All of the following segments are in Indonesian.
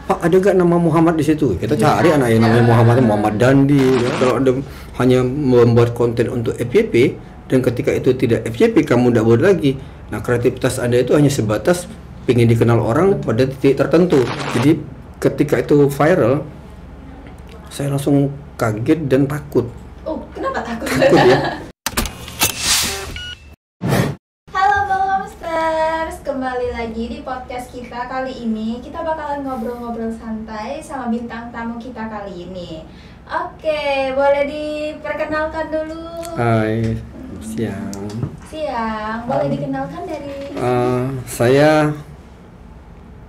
Pak ada gak nama Muhammad di situ? Kita cari anak yang namanya Muhammad Dandi. Ya. Kalau Anda hanya membuat konten untuk FYP dan ketika itu tidak FYP kamu tidak buat lagi. Nah kreativitas Anda itu hanya sebatas ingin dikenal orang pada titik tertentu. Jadi ketika itu viral, saya langsung kaget dan takut. Oh, kenapa takut? Takut ya. Kembali lagi di podcast kita. Kali ini kita bakalan ngobrol-ngobrol santai sama bintang tamu kita kali ini. Oke, boleh diperkenalkan dulu. Hai, siang. Boleh dikenalkan dari saya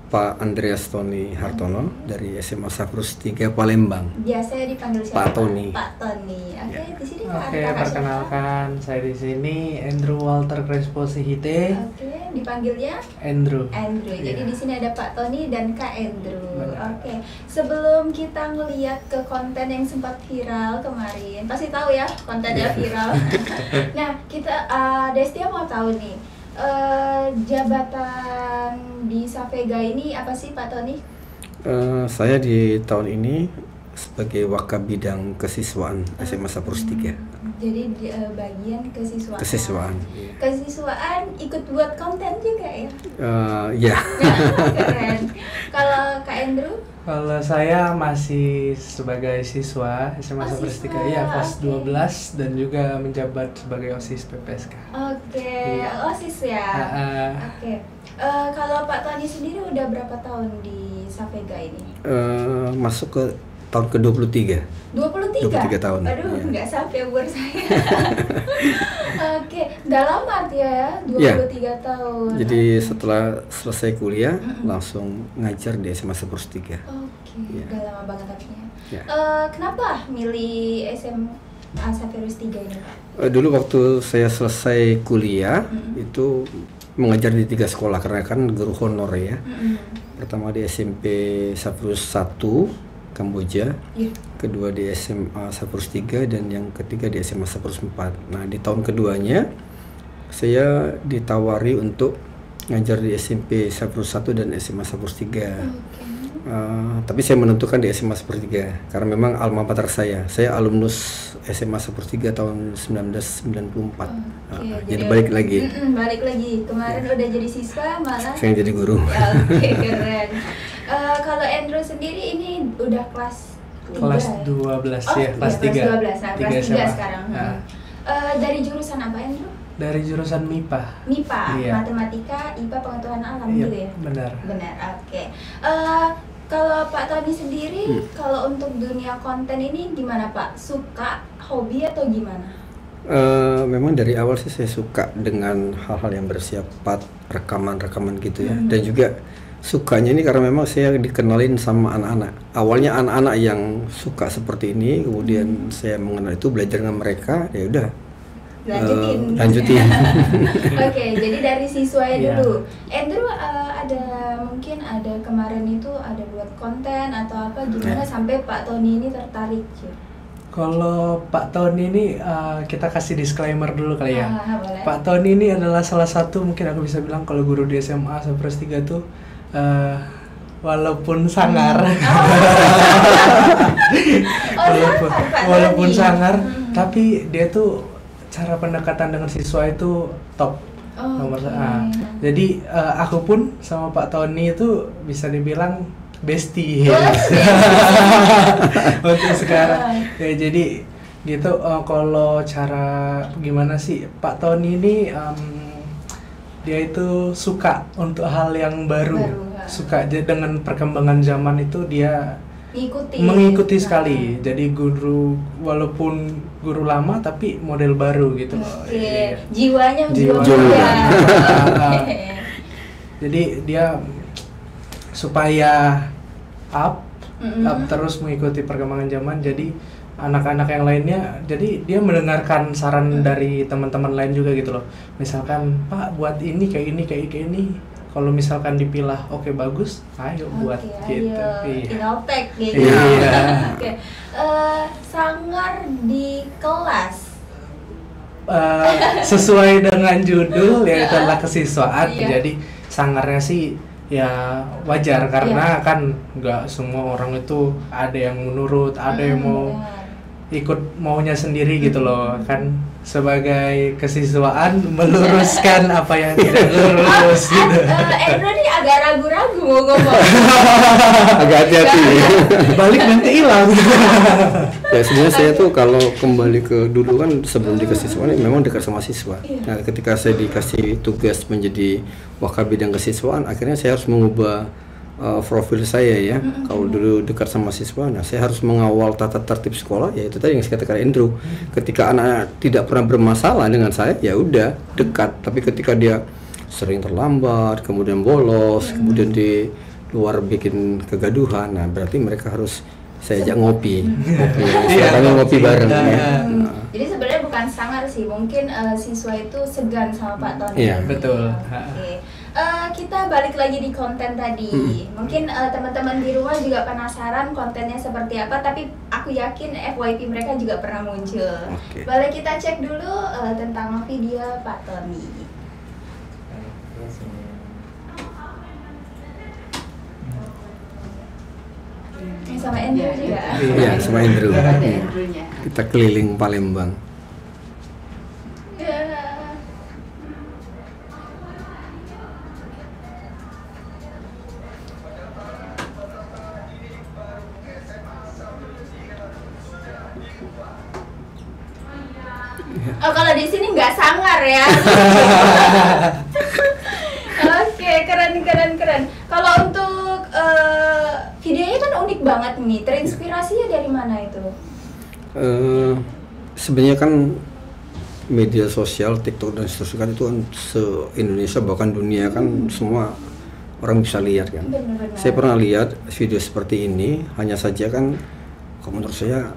Pak Andreas Tony Hartono dari SMA Saprus 3 Palembang. Biasanya dipanggil siapa? Pak Tony. Pak Tony. Oke, di sini Oke, perkenalkan saya di sini Andrew Walter Crespo Sihite. Oke, dipanggilnya Andrew. Jadi di sini ada Pak Tony dan Kak Andrew. Benar. Oke. Sebelum kita ngeliat ke konten yang sempat viral kemarin, pasti tahu ya kontennya viral. Nah, kita Destia mau tahu nih, jabatan di Savega ini apa sih Pak Tony? Saya di tahun ini sebagai Wakabidang Kesiswaan SMA Saprus 3. Jadi bagian kesiswaan. Iya. Kesiswaan ikut buat konten juga ya? Ya. Keren. Kalau Kak Andrew? Kalau saya masih sebagai siswa SMA Saprus 3 ya, kelas 12 dan juga menjabat sebagai OSIS PPSK. Oke, Iya. OSIS ya. Oke. Kalau Pak Tony sendiri udah berapa tahun di Savega ini? Masuk ke tahun ke-23. 23 tahun. Aduh, Ya. nggak sampai umur saya. Oke, udah lama ya, 23 tahun. Jadi setelah selesai kuliah langsung ngajar di SMA Saprus 3. Oke, Ya. udah lama banget artinya. Ya. Kenapa milih SMA Saprus 3 ini, Pak? Dulu waktu saya selesai kuliah itu mengajar di 3 sekolah karena kan guru honor ya. Pertama di SMP Saprus 1 Kamboja, kedua di SMA Saprus 3 dan yang ketiga di SMA Saprus 4. Nah di tahun keduanya saya ditawari untuk ngajar di SMP Saprus 1 dan SMA Saprus 3. Tapi saya menentukan di SMA Saprus 3 karena memang alma mater saya alumnus SMA Saprus 3 tahun 1994. Jadi balik lagi. Balik lagi. Kemarin udah jadi siswa, malah Saya jadi guru. Oke, keren. Kalau Andrew sendiri ini udah kelas 3, Kelas ya? 12 Oh, ya, kelas 3. Kelas 12. Nah, kelas 3 SMA. sekarang. Nah. Dari jurusan apa, Andrew? Dari jurusan MIPA. MIPA, Iya. Matematika, IPA, Pengetahuan Alam Iya, gitu ya? benar. Benar, oke. Kalau Pak Tony sendiri, kalau untuk dunia konten ini gimana Pak? Suka, hobi atau gimana? Memang dari awal sih saya suka dengan hal-hal yang bersifat rekaman-rekaman gitu ya. Dan juga sukanya ini karena memang saya dikenalin sama anak-anak. Awalnya anak-anak yang suka seperti ini, kemudian saya mengenal itu, belajar dengan mereka, ya udah. Lanjutin. Oke, jadi dari siswanya Iya. dulu. Andrew mungkin ada kemarin itu ada buat konten atau apa gimana sampai Pak Tony ini tertarik? Kalau Pak Tony ini kita kasih disclaimer dulu kali ya. Boleh. Pak Tony ini adalah salah satu, mungkin aku bisa bilang kalau guru di SMA Saprus 3 tuh walaupun sangar. Walaupun sangar, tapi dia tuh cara pendekatan dengan siswa itu top. Nomor jadi aku pun sama Pak Tony itu bisa dibilang bestie untuk sekarang ya. Jadi gitu. Kalau cara gimana sih Pak Tony ini, dia itu suka untuk hal yang baru. Suka dengan perkembangan zaman itu dia mengikuti sekali. Jadi guru, walaupun guru lama tapi model baru gitu. Jiwanya jiwa muda. Jadi dia supaya up terus mengikuti perkembangan zaman. Jadi anak-anak yang lainnya, jadi dia mendengarkan saran dari teman-teman lain juga gitu loh. Misalkan Pak buat ini kayak ini. Kalau misalkan dipilah oke, bagus, ayo buat gitu. Tinggal tag gitu. Oke. Sangar di kelas. Sesuai dengan judul yaitu adalah kesiswaan. Jadi sangarnya sih ya wajar karena kan nggak semua orang itu ada yang menurut, ada yang mau ikut maunya sendiri gitu loh kan, sebagai kesiswaan meluruskan apa yang tidak lurus gitu. Andrew nih agak ragu-ragu mau ngomong. Agak hati-hati. Balik nanti hilang. Ya sebenarnya saya tuh kalau kembali ke dulu kan sebelum di kesiswaan memang dekat sama siswa. Nah ketika saya dikasih tugas menjadi wakil bidang kesiswaan, akhirnya saya harus mengubah profil saya ya. Kalau dulu dekat sama siswa, nah saya harus mengawal tata tertib sekolah, ya itu tadi yang saya katakan Andrew. Ketika anak tidak pernah bermasalah dengan saya, ya udah dekat. Tapi ketika dia sering terlambat, kemudian bolos, kemudian di luar bikin kegaduhan, nah berarti mereka harus saya ajak ngopi. Kami ngopi bareng ya. Jadi sebenarnya bukan sangar sih, mungkin siswa itu segan sama Pak Tony. Iya, betul. Oke. Kita balik lagi di konten tadi. Mungkin teman-teman di rumah juga penasaran kontennya seperti apa, tapi aku yakin FYP mereka juga pernah muncul. Boleh kita cek dulu tentang video Pak Tony. Sama Andrew juga. Iya, sama Andrew. Ada Andrew-nya. Kita keliling Palembang. Oh, kalau di sini nggak sangar ya. Oke, keren. Kalau untuk videonya kan unik banget nih. Terinspirasinya dari mana itu? Sebenarnya kan media sosial, TikTok dan seterusnya kan itu kan se-Indonesia bahkan dunia kan semua orang bisa lihat kan. Benar-benar. Saya pernah lihat video seperti ini, hanya saja kan kalau menurut saya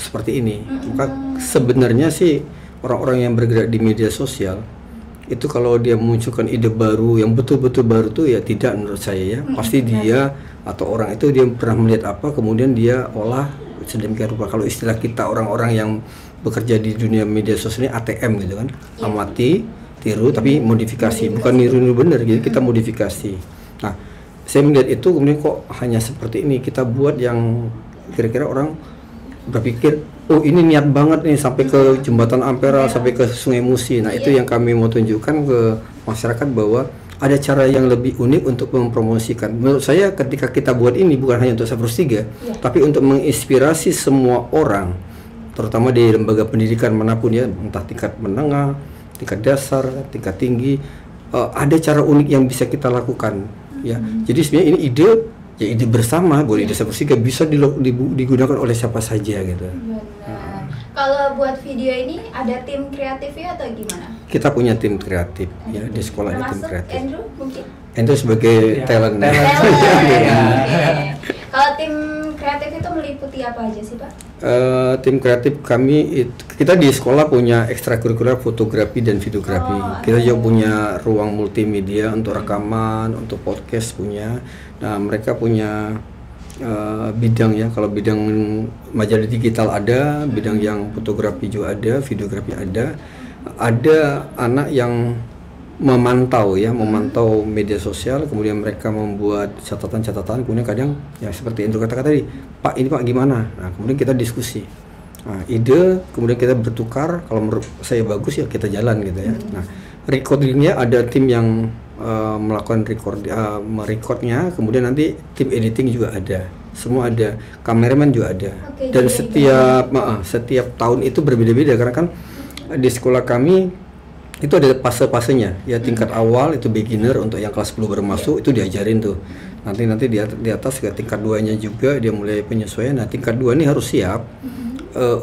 seperti ini. Maka sebenarnya sih orang-orang yang bergerak di media sosial itu kalau dia memunculkan ide baru yang betul-betul baru tuh ya tidak, menurut saya ya pasti dia atau orang itu dia pernah melihat apa kemudian dia olah sedemikian rupa. Kalau istilah kita orang-orang yang bekerja di dunia media sosial ini ATM gitu kan, amati, tiru tapi modifikasi, bukan niru bener gitu, kita modifikasi. Nah saya melihat itu kemudian kok hanya seperti ini kita buat yang kira-kira orang berpikir oh ini niat banget nih sampai ke jembatan Ampera, sampai ke Sungai Musi. Nah itu yang kami mau tunjukkan ke masyarakat bahwa ada cara yang lebih unik untuk mempromosikan. Menurut saya ketika kita buat ini bukan hanya untuk Saprus 3 tapi untuk menginspirasi semua orang, terutama di lembaga pendidikan manapun ya, entah tingkat menengah, tingkat dasar, tingkat tinggi, ada cara unik yang bisa kita lakukan ya. Jadi sebenarnya ini ide bersama, boleh ide Saprus 3 bisa digunakan oleh siapa saja gitu. Kalau buat video ini ada tim kreatifnya atau gimana? Kita punya tim kreatif ya di sekolah, ada tim kreatif. Andrew mungkin? Andrew sebagai talent. Kalau tim kreatif itu meliputi apa aja sih Pak? Tim kreatif kami kita di sekolah punya ekstrakurikuler fotografi dan videografi. Kita juga punya ruang multimedia untuk rekaman, untuk podcast punya. Nah mereka punya bidang ya, kalau bidang majalah digital ada, bidang yang fotografi juga ada, videografi ada anak yang memantau media sosial, kemudian mereka membuat catatan-catatan, kemudian kadang ya seperti Andrew kata tadi, Pak ini Pak gimana, nah kemudian kita diskusi ide, kemudian kita bertukar, kalau menurut saya bagus ya kita jalan gitu ya. Nah recordingnya ada tim yang melakukan merecordnya, kemudian nanti tim editing juga ada, semua ada, kameramen juga ada. Dan setiap tahun itu berbeda-beda karena kan di sekolah kami itu ada fase-fasenya ya. Tingkat awal itu beginner, untuk yang kelas 10 baru masuk itu diajarin tuh, nanti di atas ke tingkat 2-nya juga dia mulai penyesuaian. Nah tingkat 2 ini harus siap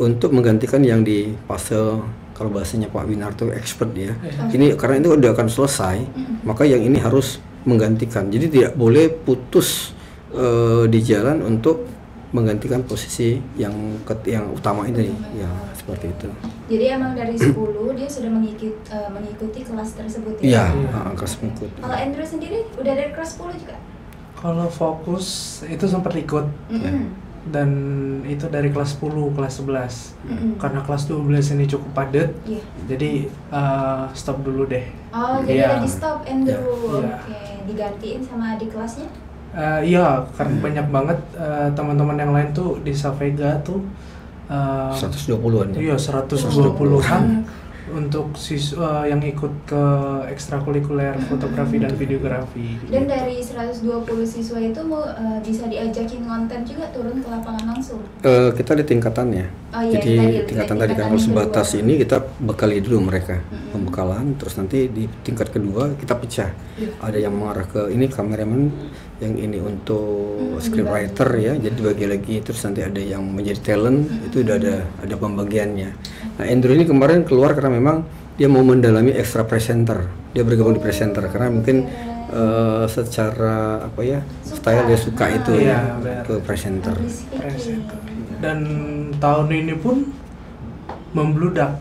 untuk menggantikan yang di fase, kalau bahasanya Pak Winarto expert ya. Ini karena itu udah akan selesai, maka yang ini harus menggantikan. Jadi tidak boleh putus di jalan untuk menggantikan posisi yang utama ini ya, seperti itu. Jadi emang dari 10 dia sudah mengikuti kelas tersebut ya? Iya, kelas mengikuti. Kalau Andrew sendiri udah dari kelas 10 juga? Kalau fokus itu sempat ikut. Dan itu dari kelas 10, kelas 11 karena kelas 12 ini cukup padat, jadi stop dulu deh. Jadi udah di stop Andrew. Oke. digantiin sama adik kelasnya? Iya, karena banyak banget teman-teman yang lain tuh di Savega tuh 120-an ya? Iya, 120-an untuk siswa yang ikut ke ekstrakurikuler fotografi dan videografi. Dan dari 120 siswa itu bisa diajakin konten juga turun ke lapangan langsung? Kita di tingkatannya. Jadi tingkatan tadi kan kalau sebatas ini kita bekali dulu mereka pembekalan, terus nanti di tingkat kedua kita pecah. Ada yang mengarah ke ini kameramen, yang ini untuk scriptwriter ya, jadi bagi lagi, terus nanti ada yang menjadi talent, itu udah ada pembagiannya. Nah, Andrew ini kemarin keluar karena memang dia mau mendalami extra presenter, dia bergabung di presenter karena mungkin secara apa ya style dia suka itu ya ke presenter. Dan tahun ini pun membludak.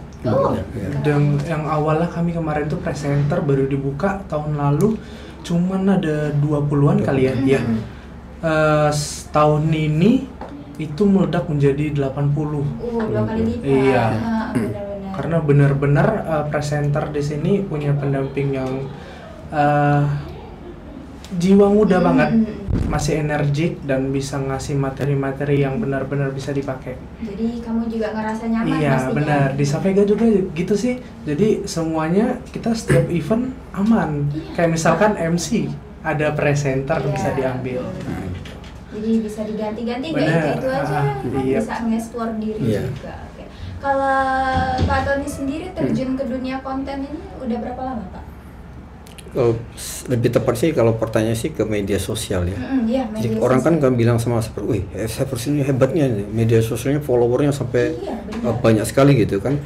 Dan yang awalnya kami kemarin tuh presenter baru dibuka tahun lalu cuman ada 20-an kali ya. Tahun ini itu meledak menjadi 80. 2 kali lipat. Iya. Benar-benar. Karena benar-benar presenter di sini punya pendamping yang jiwa muda banget, masih energik dan bisa ngasih materi-materi yang benar-benar bisa dipakai. Jadi kamu juga ngerasa nyaman? Iya benar, di Savega juga gitu sih. Jadi semuanya kita setiap event aman. Kayak misalkan MC ada presenter bisa diambil. Jadi bisa diganti-ganti, gak itu aja, bisa nge-explore diri juga. Okay. Kalau Pak Tony sendiri terjun ke dunia konten ini udah berapa lama, Pak? Lebih tepat sih kalau pertanyaan sih ke media sosial ya. Jadi orang kan bilang sama seperti, wih, Savers ini hebatnya nih, media sosialnya followernya sampai banyak sekali gitu kan.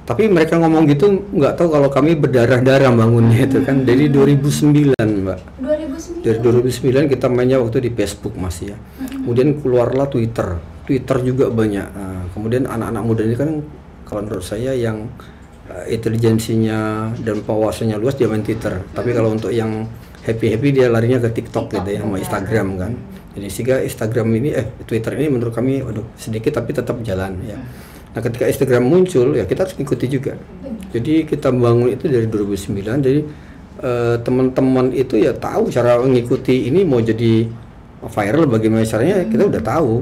Tapi mereka ngomong gitu nggak tahu kalau kami berdarah-darah bangunnya itu kan dari 2009 Mbak. 2009? Dari 2009 kita mainnya waktu di Facebook masih ya. Kemudian keluarlah Twitter juga banyak. Kemudian anak-anak muda ini kan kalau menurut saya yang intelijensinya dan penguasanya luas dia main Twitter. Tapi kalau untuk yang happy dia larinya ke TikTok gitu ya, sama Instagram kan. Jadi sehingga Instagram ini Twitter ini menurut kami sedikit tapi tetap jalan ya. Nah, ketika Instagram muncul ya kita harus ikuti juga. Jadi kita bangun itu dari 2009. Jadi teman-teman itu ya tahu cara mengikuti ini mau jadi viral bagaimana caranya kita udah tahu.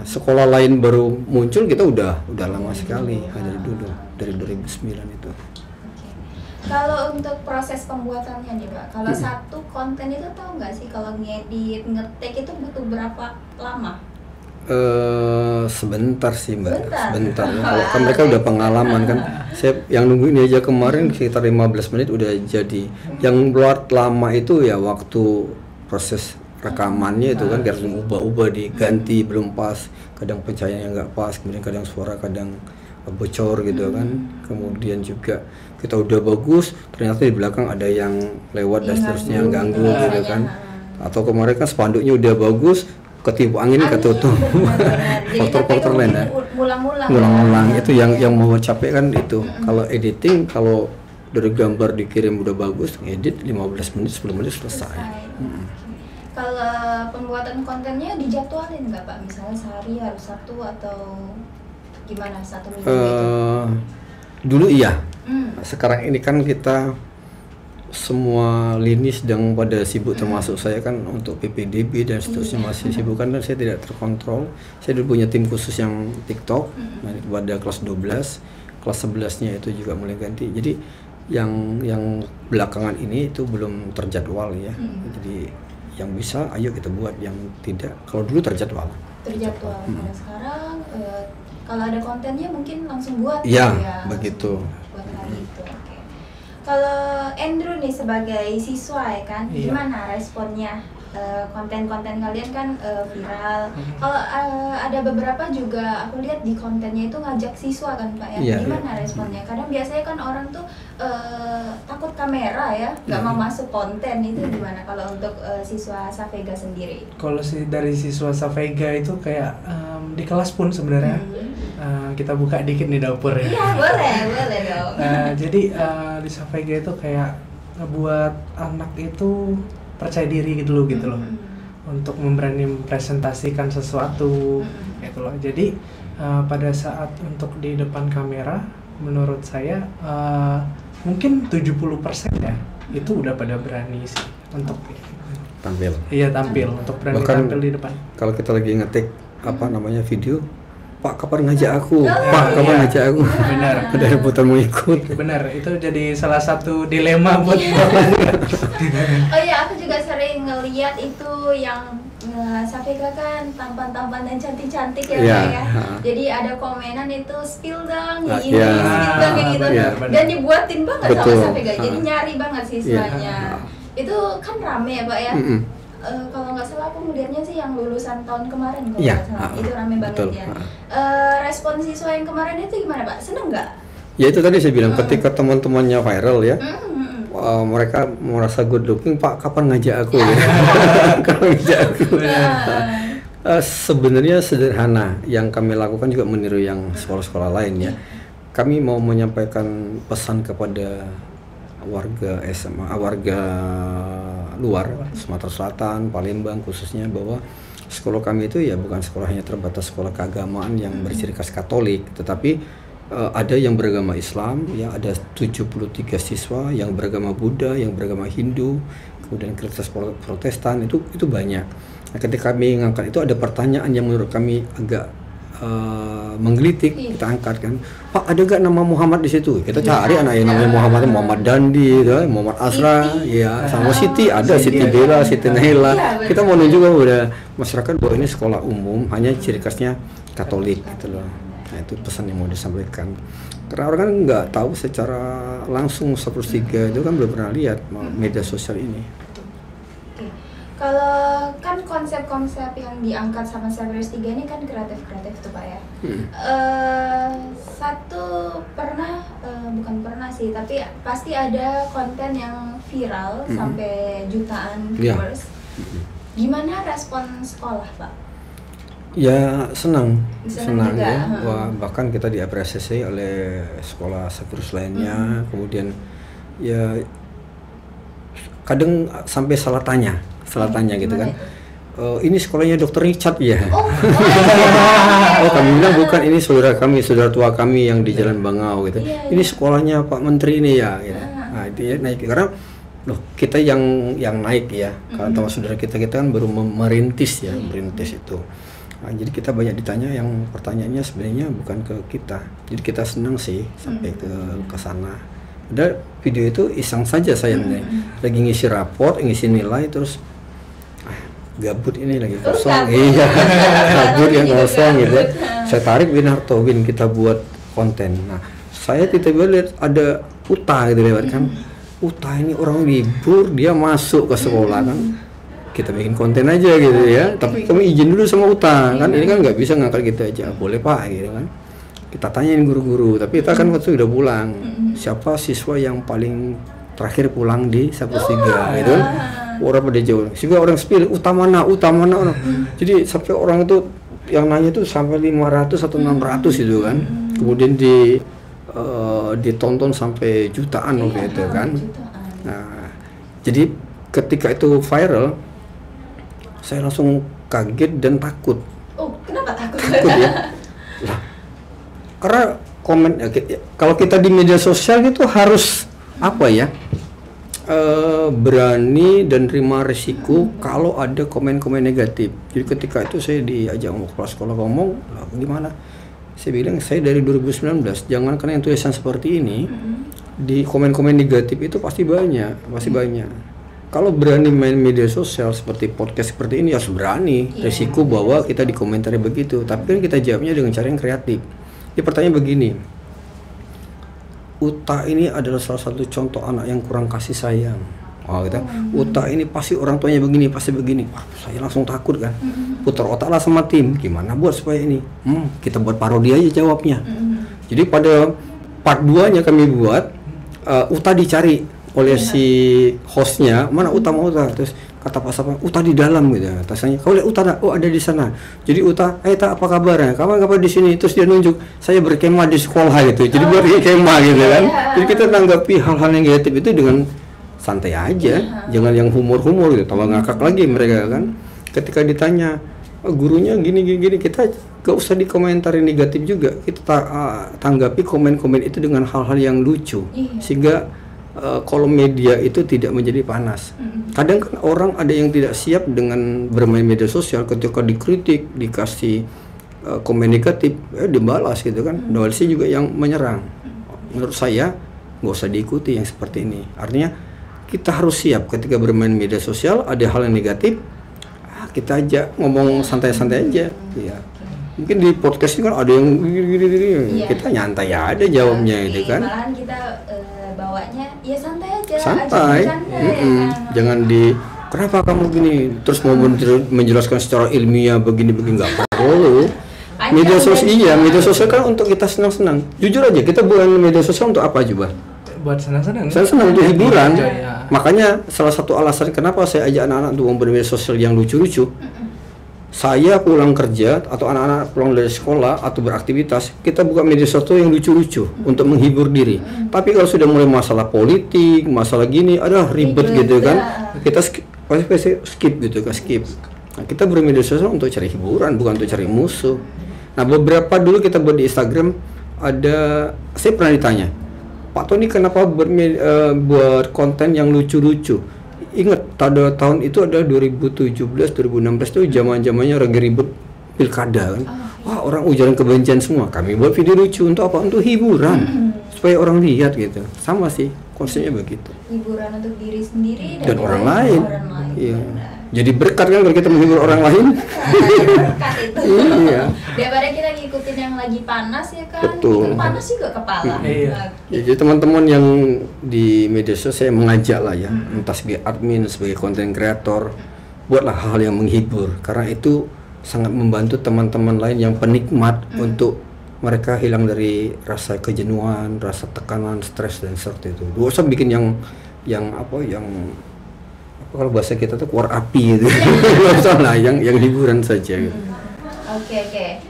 Sekolah lain baru muncul kita udah lama sekali dari dulu, dari 2009 itu. Kalau untuk proses pembuatannya nih Pak, kalau satu konten itu tahu nggak sih kalau ngedit, ngetek itu butuh berapa lama? Sebentar sih Mbak, sebentar. Kalau kan mereka udah pengalaman kan. Saya yang nunggu ini aja kemarin sekitar 15 menit udah jadi. Yang buat lama itu ya waktu proses rekamannya itu kan harus ubah-ubah, diganti belum pas, kadang pencahayaannya nggak pas, kemudian kadang suara kadang bocor gitu kan. Kemudian juga kita udah bagus, ternyata di belakang ada yang lewat dan seterusnya ganggu gitu kan. Atau kemarin kan spanduknya udah bagus, ketipu angin ketutup. Faktor-faktor lain ya. Ngulang-ngulang itu yang mau capek kan itu. Kalau editing, kalau dari gambar dikirim udah bagus, edit 15 menit 10 menit selesai. Kalau pembuatan kontennya dijadwalin nggak Pak? Misalnya sehari harus satu atau gimana, satu minggu gitu? Dulu iya. Sekarang ini kan kita semua lini sedang pada sibuk, termasuk saya kan untuk PPDB dan seterusnya masih sibuk kan, dan saya tidak terkontrol. Saya dulu punya tim khusus yang TikTok, nah itu pada kelas 12, kelas 11-nya itu juga mulai ganti. Jadi yang belakangan ini itu belum terjadwal ya. Jadi yang bisa ayo kita buat, yang tidak kalau dulu terjadwal. Kalau sekarang kalau ada kontennya mungkin langsung buat ya begitu. Buat hari itu. Kalau Andrew nih sebagai siswa ya kan, gimana responnya? Konten-konten kalian kan viral. Kalau ada beberapa juga aku lihat di kontennya itu ngajak siswa kan Pak ya. Gimana responnya? Kadang biasanya kan orang tuh takut kamera ya, nggak mau masuk konten, itu gimana kalau untuk siswa Savega sendiri? Kalau dari siswa Savega itu kayak di kelas pun sebenarnya kita buka dikit nih dapur ya. Iya boleh dong. Jadi di Savega itu kayak ngebuat anak itu percaya diri gitu loh, untuk memberani mempresentasikan sesuatu gitu loh. Jadi pada saat untuk di depan kamera menurut saya mungkin 70% ya itu udah pada berani sih untuk tampil. Iya, tampil untuk berani Bahkan tampil di depan. Kalau kita lagi ngetik video, Pak kapan ngajak aku? Pak kapan ngajak aku? Benar. Ada rebutan mau ikut. Benar, itu jadi salah satu dilema buat Oh iya, aku juga sering ngeliat itu yang Safika kan tampan-tampan dan cantik-cantik ya, yeah. Pak ya. Jadi ada komenan itu spill dong, yang ini, yeah. spill dong yang itu, dan dibuatin banget Betul. sama Safika. Jadi nyari banget siswanya. Itu kan rame ya, Pak ya. Kalau nggak salah aku melihatnya sih yang lulusan tahun kemarin kalau nggak salah, itu rame banget ya. Respon siswa yang kemarin itu gimana, Pak? Seneng nggak? Ya itu tadi saya bilang ketika teman-temannya viral ya, mereka merasa good looking, Pak kapan ngajak aku ya? Kapan ngajak aku? Sebenarnya sederhana, yang kami lakukan juga meniru yang sekolah-sekolah lain ya. Kami mau menyampaikan pesan kepada warga SMA, warga luar Sumatera Selatan, Palembang khususnya, bahwa sekolah kami itu ya bukan sekolah hanya terbatas sekolah keagamaan yang berciri khas Katolik, tetapi ada yang beragama Islam ya, ada 73 siswa yang beragama Buddha, yang beragama Hindu, kemudian Kristen Protestan, itu banyak. Nah, ketika kami ngangkat itu ada pertanyaan yang menurut kami agak menggelitik, kita angkat kan, Pak ada gak nama Muhammad di situ? Kita cari anak yang namanya Muhammad Dandi, Muhammad Asra, ya sama Siti ada, Siti Bella, Siti Naila. Kita mau nunjuk kepada masyarakat bahwa ini sekolah umum, hanya ciri khasnya Katolik gitu loh. Nah itu pesan yang mau disampaikan. Karena orang kan nggak tahu secara langsung 1/3 itu kan belum pernah lihat media sosial ini. Kalau kan konsep-konsep yang diangkat sama Saverus 3 ini kan kreatif tuh Pak ya. Bukan pernah sih, tapi pasti ada konten yang viral sampai jutaan viewers. Gimana respon sekolah Pak? Ya senang juga. Ya. Wah, bahkan kita diapresiasi oleh sekolah Saverus lainnya. Kemudian ya kadang sampai salah tanya gitu kan. Ini sekolahnya Dr. Richard ya. Oh kami bilang bukan, ini saudara tua kami yang di Jalan Bangau gitu. Ini sekolahnya Pak Menteri ini ya gitu. Nah itu ya naik karena loh kita yang naik ya. Kalau teman saudara kita kan baru merintis itu. Nah, jadi kita banyak ditanya, yang pertanyaannya sebenarnya bukan ke kita. Jadi kita senang sih sampai ke sana. Udah video itu iseng saja saya lagi ngisi raport, ngisi nilai, terus gabut ini lagi kosong, gabut yang kosong gitu. Saya tarik Winarto, kita buat konten. Nah saya tiba-tiba lihat ada Uta gitu lewat kan. Uta ini orang libur, dia masuk ke sekolah kan. Kita bikin konten aja gitu ya. Tapi kami izin dulu sama Uta kan. Ini kan nggak bisa ngangkat gitu aja. Boleh Pak gitu kan. Kita tanyain guru-guru, tapi kita kan waktu udah pulang. Siapa siswa yang paling terakhir pulang di Saverus 3 gitu kan. Orang pada jauh, sehingga orang spill utamana orang. Jadi sampai orang itu yang nanya itu sampai 500 atau 600 itu kan. Kemudian ditonton sampai jutaan waktu itu kan. Nah, jadi ketika itu viral, saya langsung kaget dan takut. Oh, kenapa takut? Takut ya. Lah, karena komen kalau kita di media sosial itu harus apa ya? Berani dan terima risiko kalau ada komen-komen negatif. Jadi ketika itu saya diajak ngomong kepala sekolah ngomong, gimana? Saya bilang saya dari 2019, jangan karena yang tulisan seperti ini di komen-komen negatif itu pasti banyak. Kalau berani main media sosial seperti podcast seperti ini harus berani risiko bahwa kita dikomentari begitu. Tapi kan kita jawabnya dengan cara yang kreatif. Jadi pertanyaan begini. Uta ini adalah salah satu contoh anak yang kurang kasih sayang. Uta ini pasti orang tuanya begini, pasti begini. Wah, saya langsung takut kan. Putar otak lah sama tim, gimana buat supaya ini? Kita buat parodi aja jawabnya. Jadi pada part 2-nya kami buat Uta dicari oleh si hostnya, mana Uta mau Uta, terus kata Pak Sapam, Uta di dalam gitu. Tasanya, kau lihat Uta tak? Oh ada di sana. Jadi Uta, tak apa kabarnya? Kapan di sini? Terus dia nunjuk, saya berkemah di sekolah gitu. Jadi buat kemah gitu kan. Jadi kita tanggapi hal-hal yang negatif itu dengan santai aja, jangan yang humor-humor gitu. Tambah ngakak lagi mereka kan. Ketika ditanya, gurunya gini, kita gak usah dikomentari negatif juga. Kita tanggapi komen-komen itu dengan hal-hal yang lucu, sehingga kolom media itu tidak menjadi panas. Kadang kan orang ada yang tidak siap dengan bermain media sosial, ketika dikritik, dikasih komen negatif, dibalas gitu kan. Balasnya juga yang menyerang. Menurut saya nggak usah diikuti yang seperti ini. Artinya kita harus siap ketika bermain media sosial, ada hal yang negatif, kita aja ngomong santai-santai aja. Ya. Mungkin di podcast ini kan ada yang gini-gini, kita nyantai aja jawabnya gitu kan. Malahan kita bawanya ya santai aja. Santai. Jangan kenapa kamu gini, terus mau menjelaskan secara ilmiah begini-begini, nggak perlu. Media sosial kan untuk kita senang-senang. Jujur aja, kita buat media sosial untuk apa coba? Buat senang-senang. Senang untuk hiburan. Makanya salah satu alasan kenapa saya ajak anak-anak untuk bermedia sosial yang lucu-lucu. Saya pulang kerja atau anak-anak pulang dari sekolah atau beraktivitas, kita buka media sosial yang lucu-lucu untuk menghibur diri. Tapi kalau sudah mulai masalah politik, masalah gini, ada ribet gitu kan, kita skip gitu kan, skip. Nah, kita bermedia sosial untuk cari hiburan, bukan untuk cari musuh. Nah, beberapa dulu kita buat di Instagram, saya pernah ditanya, Pak Tony kenapa buat konten yang lucu-lucu? Ingat, pada tahun itu ada 2017, 2016 itu zaman-zamannya lagi ribut pilkada kan. Wah, orang ujaran kebencian semua. Kami buat video lucu untuk apa? Untuk hiburan. Supaya orang lihat gitu. Sama sih, konsepnya begitu. Hiburan untuk diri sendiri dan orang lain. Iya. Jadi berkat kan kalau kita menghibur orang lain. Berkat itu. Iya. Daripada kita ngikutin yang lagi panas ya kan. Betul. Itu panas juga kepala. Iya. Ya, jadi teman-teman yang di media sosial saya mengajak lah ya, entah sebagai admin, sebagai content creator, buatlah hal yang menghibur, karena itu sangat membantu teman-teman lain yang penikmat untuk mereka hilang dari rasa kejenuhan, rasa tekanan, stres dan seperti itu. Gak usah bikin yang kalau bahasa kita tuh keluar api gitu. Gak usah lah, yang hiburan saja gitu. Oke.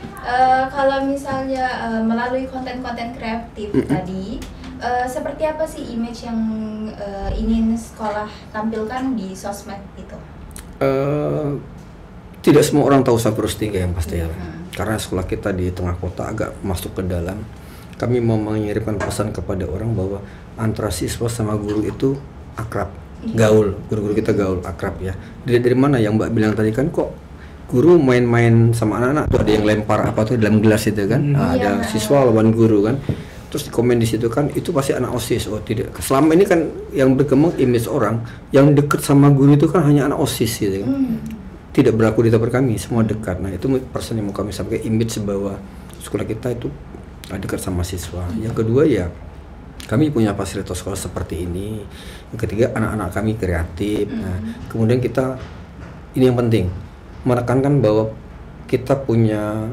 Kalau misalnya melalui konten-konten kreatif tadi, seperti apa sih image yang ingin sekolah tampilkan di sosmed itu? Tidak semua orang tahu Saprus 3 yang pasti ya. Karena sekolah kita di tengah kota, agak masuk ke dalam. Kami mau mengirimkan pesan kepada orang bahwa antara siswa sama guru itu akrab, gaul. Guru-guru kita gaul, akrab ya. Dari mana yang Mbak bilang tadi kan, kok guru main-main sama anak-anak tuh, ada yang lempar apa tuh dalam gelas itu kan. Ada siswa lawan guru kan. Terus di komen di situ kan, itu pasti anak OSIS. Oh tidak, selama ini kan yang berkembang image orang yang dekat sama guru itu kan hanya anak OSIS gitu kan. Tidak berlaku di tempat kami, semua dekat. Nah itu pesan yang mau kami sampaikan, image bahwa sekolah kita itu dekat sama siswa. Yang kedua ya, kami punya fasilitas sekolah seperti ini. Yang ketiga, anak-anak kami kreatif. Nah, kemudian kita, ini yang penting, menekankan bahwa kita punya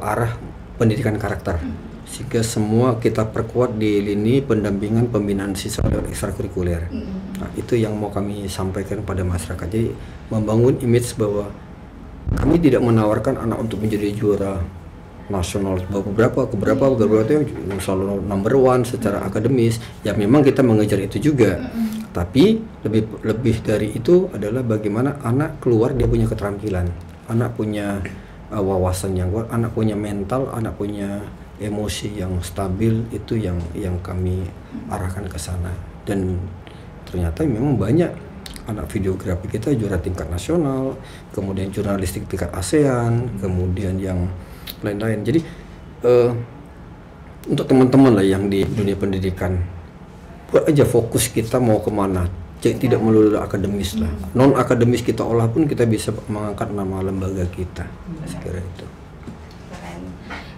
arah pendidikan karakter. Sehingga semua kita perkuat di lini pendampingan pembinaan siswa dan ekstrakurikuler. Nah, itu yang mau kami sampaikan pada masyarakat. Jadi membangun image bahwa kami tidak menawarkan anak untuk menjadi juara nasional beberapa itu yang selalu number one secara akademis. Ya memang kita mengejar itu juga. Tapi lebih dari itu adalah bagaimana anak keluar dia punya keterampilan, anak punya wawasan yang kuat, anak punya mental, anak punya emosi yang stabil. Itu yang kami arahkan ke sana. Dan ternyata memang banyak anak videografi kita juara tingkat nasional, kemudian jurnalistik tingkat ASEAN, kemudian yang lain-lain. Jadi untuk teman-teman lah yang di dunia pendidikan, buat aja fokus kita mau kemana. Jadi tidak melulu akademis lah, non akademis kita olah pun kita bisa mengangkat nama lembaga kita. Sekira itu.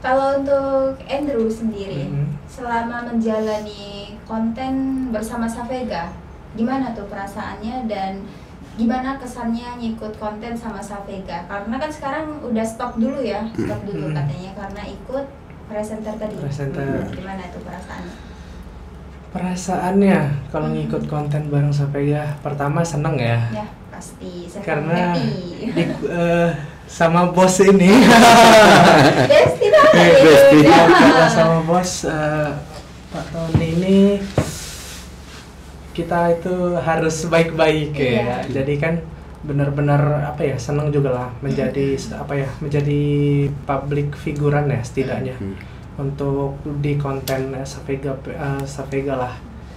Kalau untuk Andrew sendiri, selama menjalani konten bersama Savega, gimana tuh perasaannya dan gimana kesannya ngikut konten sama Savega? Karena kan sekarang udah stop dulu ya, katanya karena ikut presenter tadi. Gimana tuh perasaannya? Perasaannya kalau ngikut konten bareng Savega, pertama seneng ya. Ya pasti. Karena sama bos ini. Besti banget. Karena sama bos Pak Tony ini kita itu harus baik-baik ya. Jadi kan benar-benar senang juga lah menjadi menjadi public figuran ya setidaknya untuk di konten Savega lah.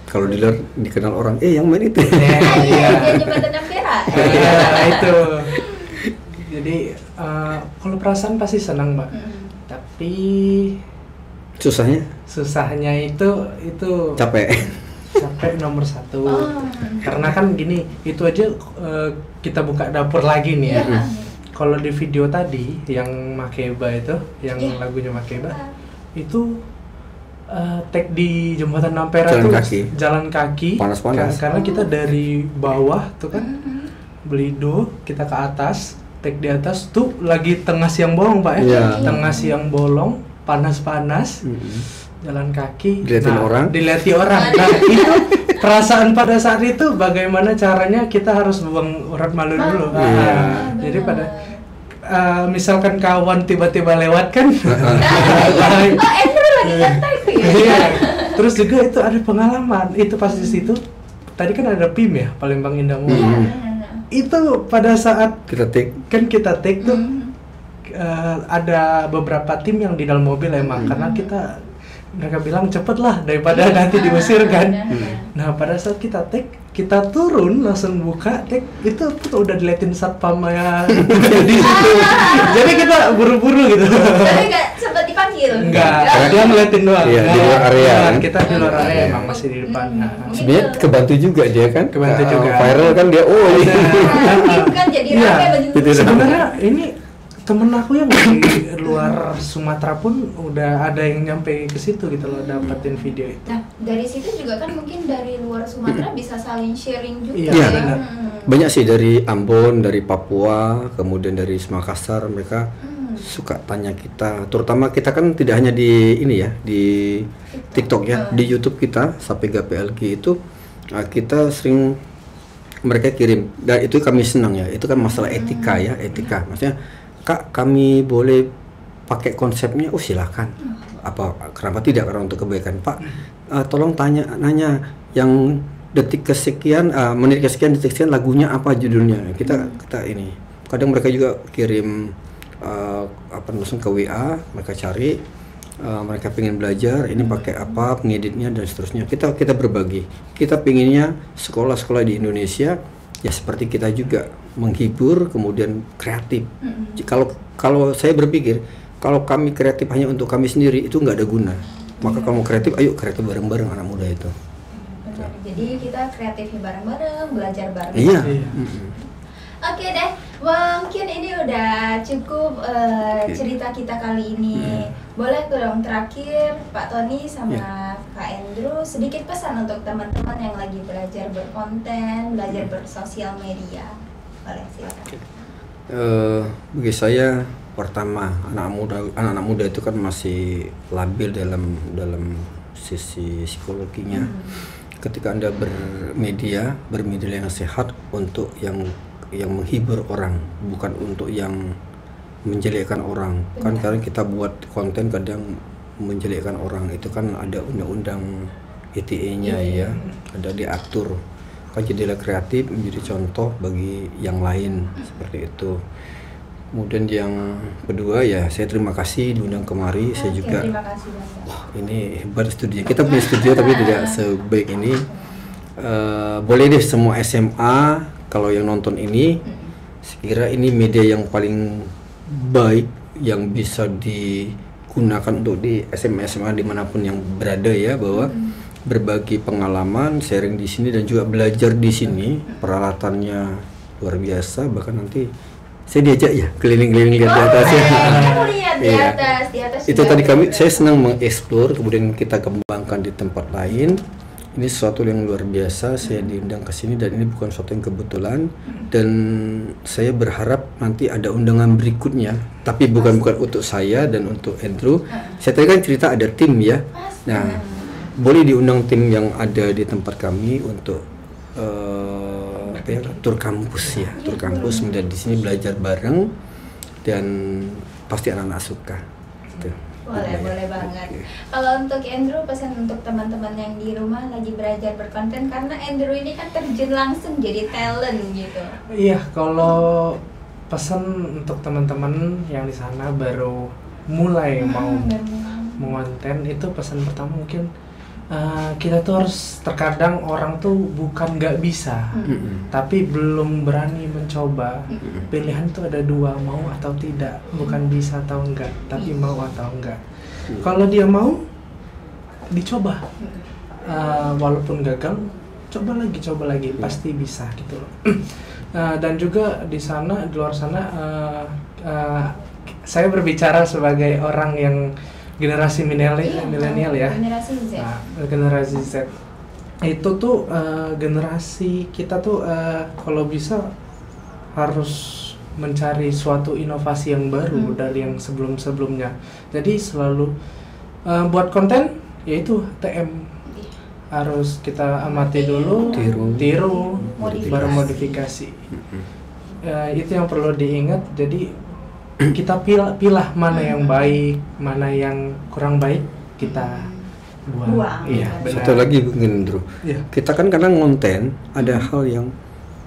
Kalau di luar dikenal orang, yang main itu. Iya, jembatan Ampera. Itu. Jadi kalau perasaan pasti senang, Mbak. Tapi susahnya itu capek nomor 1. Karena kan gini, itu aja kita buka dapur lagi nih ya. Kalau di video tadi yang Makeba itu, yang lagunya Makeba itu tag di jembatan Ampera jalan kaki panas-panas. Karena kita dari bawah tuh kan Belido, kita ke atas, tag di atas tuh lagi tengah siang bolong, Pak ya. Tengah siang bolong, panas-panas. Jalan kaki dilihati orang. Nah, itu perasaan pada saat itu bagaimana caranya kita harus buang urat malu dulu. Jadi pada misalkan kawan tiba-tiba lewat kan. Andrew lagi nyantai ya. Terus juga itu ada pengalaman. Itu pas di situ tadi kan ada PIM ya, Palembang Indah Murah. Itu pada saat kita take tuh ada beberapa tim yang di dalam mobil emang karena mereka bilang cepet lah daripada nanti diusir kan. Nah pada saat kita take, kita turun langsung buka take, itu tuh udah diliatin satpam ya di situ. Jadi kita buru-buru gitu. Tapi nggak sempat dipanggil. Enggak, dia ngeliatin doang. Iya, di luar area. Kita di luar area emang masih di depan. Sebenarnya kebantu juga dia kan. Juga. Viral kan dia. Kan jadi rame baju. Sebenarnya ini temen aku yang di luar Sumatera pun udah ada yang nyampe ke situ gitu loh, dapetin video itu. Nah, dari situ juga kan mungkin dari luar Sumatera bisa saling sharing juga ya. Banyak sih dari Ambon, dari Papua, kemudian dari Makassar, mereka suka tanya kita. Terutama kita kan tidak hanya di ini ya, di TikTok ya, di YouTube kita Sapega PLG itu kita sering mereka kirim. Dan itu kami senang ya. Itu kan masalah etika ya, etika. Maksudnya Kak, kami boleh pakai konsepnya? Oh silakan. Kenapa tidak? Karena untuk kebaikan. Pak, tolong nanya yang detik kesekian, menit kesekian, detik kesekian lagunya apa judulnya? Kita ini. Kadang mereka juga kirim langsung ke WA, mereka cari, mereka pengen belajar, ini pakai apa, pengeditnya dan seterusnya. Kita berbagi. Kita pengennya sekolah-sekolah di Indonesia ya seperti kita juga menghibur, kemudian kreatif. Kalau saya berpikir kalau kami kreatif hanya untuk kami sendiri itu nggak ada guna. Maka kalau kreatif, ayo kreatif bareng-bareng anak muda itu. Benar. Jadi kita kreatifnya bareng-bareng, belajar bareng. Iya. Oke deh, mungkin ini udah cukup cerita kita kali ini. Boleh dong terakhir Pak Tony sama Kak Andrew sedikit pesan untuk teman-teman yang lagi belajar berkonten, belajar bersosial media. Boleh silakan. Bagi saya pertama anak-anak muda itu kan masih labil dalam sisi psikologinya. Ketika Anda bermedia yang sehat untuk yang menghibur orang, bukan untuk yang menjelekkan orang. Kan kadang kita buat konten kadang menjelekkan orang, itu kan ada undang-undang ITE-nya ya, ada diatur. Kan jadilah kreatif menjadi contoh bagi yang lain seperti itu. Kemudian yang kedua ya, saya terima kasih diundang kemari. Saya juga terima kasih banyak. Wah, ini hebat studio. Kita punya studio tapi tidak sebaik ini. Boleh deh semua SMA kalau yang nonton ini, sekira ini media yang paling baik yang bisa digunakan untuk di SMA dimanapun yang berada ya, bahwa berbagi pengalaman, sharing di sini dan juga belajar di sini. Peralatannya luar biasa, bahkan nanti saya diajak ya keliling-keliling lihat di atas ya. Di atas itu tadi saya senang mengeksplor, kemudian kita kembangkan di tempat lain. Ini sesuatu yang luar biasa, saya diundang ke sini dan ini bukan sesuatu yang kebetulan, dan saya berharap nanti ada undangan berikutnya, tapi bukan untuk saya dan untuk Andrew. Saya tadi kan cerita ada tim ya. Nah, boleh diundang tim yang ada di tempat kami untuk tur kampus ya, tur kampus, kemudian di sini belajar bareng dan pasti anak-anak suka. Gitu. Boleh banget. Kalau untuk Andrew, pesan untuk teman-teman yang di rumah lagi belajar berkonten, karena Andrew ini kan terjun langsung jadi talent gitu. Iya, kalau pesan untuk teman-teman yang di sana baru mulai mau mengonten, itu pesan pertama mungkin kita tuh harus, terkadang orang tuh bukan nggak bisa, tapi belum berani mencoba. Pilihan tuh ada dua, mau atau tidak, bukan bisa atau enggak, tapi mau atau enggak. Kalau dia mau, dicoba, walaupun gagal, coba lagi, pasti bisa gitu loh. Dan juga di sana, di luar sana, saya berbicara sebagai orang yang generasi milenial ya. Generasi Z. Nah, generasi Z itu tuh generasi kita tuh kalau bisa harus mencari suatu inovasi yang baru dari yang sebelum-sebelumnya. Jadi selalu buat konten yaitu TM harus kita amati dulu, tiru, baru modifikasi. Itu yang perlu diingat. Jadi kita pilah mana yang baik, mana yang kurang baik, kita buang. Iya, satu lagi mungkin Andrew. Iya. Kita kan kadang konten ada hal yang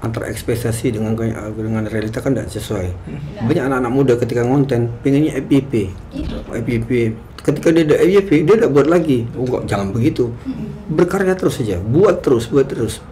antara ekspektasi dengan realita kan tidak sesuai. Banyak anak-anak muda ketika konten pengennya FYP. FYP. Ketika dia ada FYP, dia tidak buat lagi. Jangan begitu. Berkarya terus saja, buat terus.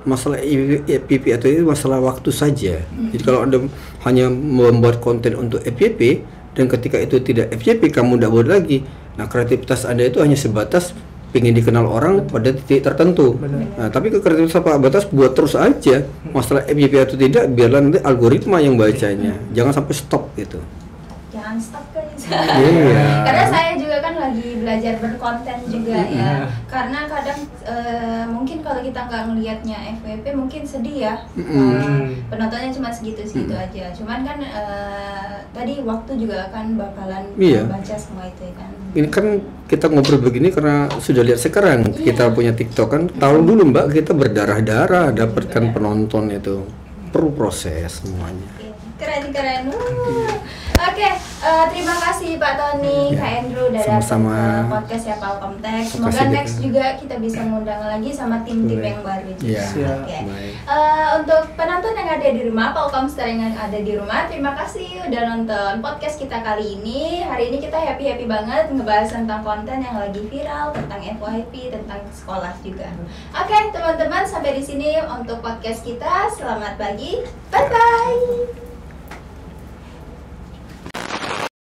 Masalah FYP atau itu masalah waktu saja. Jadi kalau Anda hanya membuat konten untuk FYP dan ketika itu tidak FYP kamu tidak buat lagi. Nah, kreativitas Anda itu hanya sebatas pengen dikenal orang pada titik tertentu. Nah, tapi kreativitas batas buat terus aja. Masalah FYP atau tidak biarlah nanti algoritma yang bacanya. Jangan sampai stop gitu. Jangan stop guys. Karena saya juga kan lagi belajar berkonten juga ya. Karena kadang mungkin kalau kita nggak ngelihatnya FYP mungkin sedih ya. Penontonnya cuma segitu aja. Cuman kan tadi waktu juga kan bakalan baca semua itu kan. Ini kan kita ngobrol begini karena sudah lihat sekarang kita punya TikTok kan. Tahun dulu Mbak kita berdarah-darah dapatkan penonton itu. Perlu proses semuanya. Keren. Oke, terima kasih Pak Tony, Kak Andrew udah datang ke podcast ya Palcom Tech. Semoga next juga kita bisa ngundang lagi sama tim-tim yang baru juga. Oke. Untuk penonton yang ada di rumah, Palcom Star yang ada di rumah, terima kasih udah nonton podcast kita kali ini. Hari ini kita happy banget ngebahas tentang konten yang lagi viral, tentang FYP, tentang sekolah juga. Oke, teman-teman sampai di sini untuk podcast kita. Selamat pagi, bye bye.